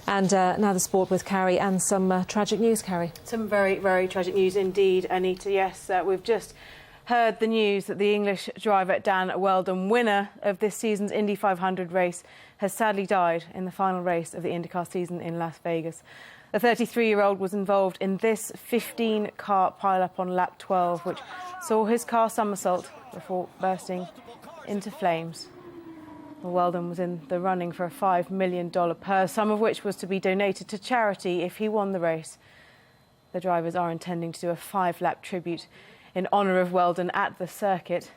And now the sport with Carrie and some tragic news, Carrie. Some very, very tragic news indeed, Anita. Yes, we've just heard the news that the English driver Dan Wheldon, winner of this season's Indy 500 race, has sadly died in the final race of the IndyCar season in Las Vegas. The 33-year-old was involved in this 15-car pile-up on lap 12, which saw his car somersault before bursting into flames. Wheldon was in the running for a $5 million purse, some of which was to be donated to charity if he won the race. The drivers are intending to do a 5-lap tribute in honour of Wheldon at the circuit.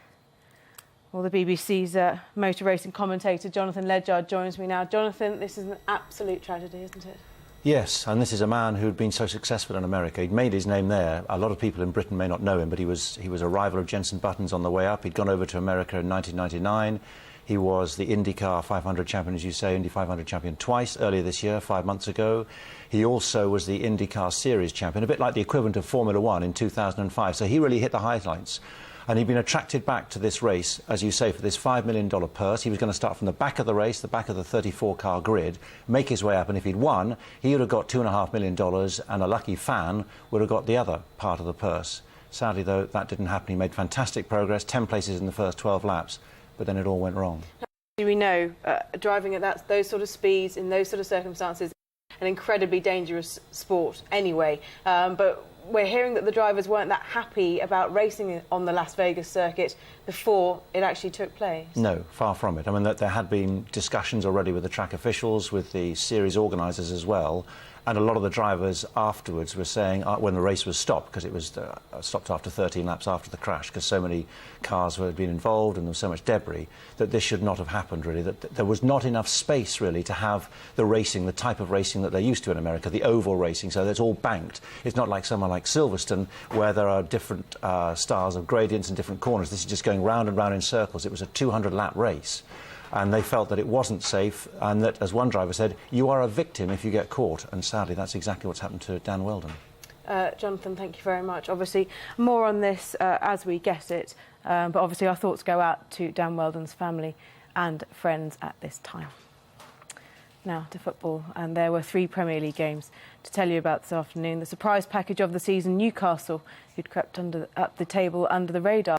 Well, the BBC's motor racing commentator Jonathan Ledyard joins me now. Jonathan, this is an absolute tragedy, isn't it? Yes, and this is a man who'd been so successful in America. He'd made his name there. A lot of people in Britain may not know him, but he was a rival of Jenson Button's on the way up. He'd gone over to America in 1999. He was the IndyCar 500 champion, as you say, Indy 500 champion twice earlier this year, 5 months ago. He also was the IndyCar Series champion, a bit like the equivalent of Formula One in 2005. So he really hit the highlights. And he'd been attracted back to this race, as you say, for this $5 million purse. He was going to start from the back of the race, the back of the 34-car grid, make his way up, and if he'd won, he would have got $2.5 million, and a lucky fan would have got the other part of the purse. Sadly, though, that didn't happen. He made fantastic progress, 10 places in the first 12 laps, but then it all went wrong. We know driving at those sort of speeds, in those sort of circumstances, an incredibly dangerous sport anyway, but we're hearing that the drivers weren't that happy about racing on the Las Vegas circuit before it actually took place. No, far from it. I mean, there had been discussions already with the track officials, with the series organisers as well, and a lot of the drivers afterwards were saying, when the race was stopped, because it was stopped after 13 laps after the crash, because so many cars had been involved and there was so much debris, that this should not have happened, really, that there was not enough space, really, to have the racing, the type of racing that they're used to in America, the oval racing, so that's all banked. It's not like somewhere like Silverstone, where there are different styles of gradients and different corners. This is just going round and round in circles. It was a 200-lap race. And they felt that it wasn't safe, and that, as one driver said, you are a victim if you get caught. And sadly, that's exactly what's happened to Dan Wheldon. Jonathan, thank you very much. Obviously, more on this as we get it, but obviously our thoughts go out to Dan Wheldon's family and friends at this time. Now to football, and there were 3 Premier League games to tell you about this afternoon. The surprise package of the season, Newcastle, who'd crept up the table under the radar.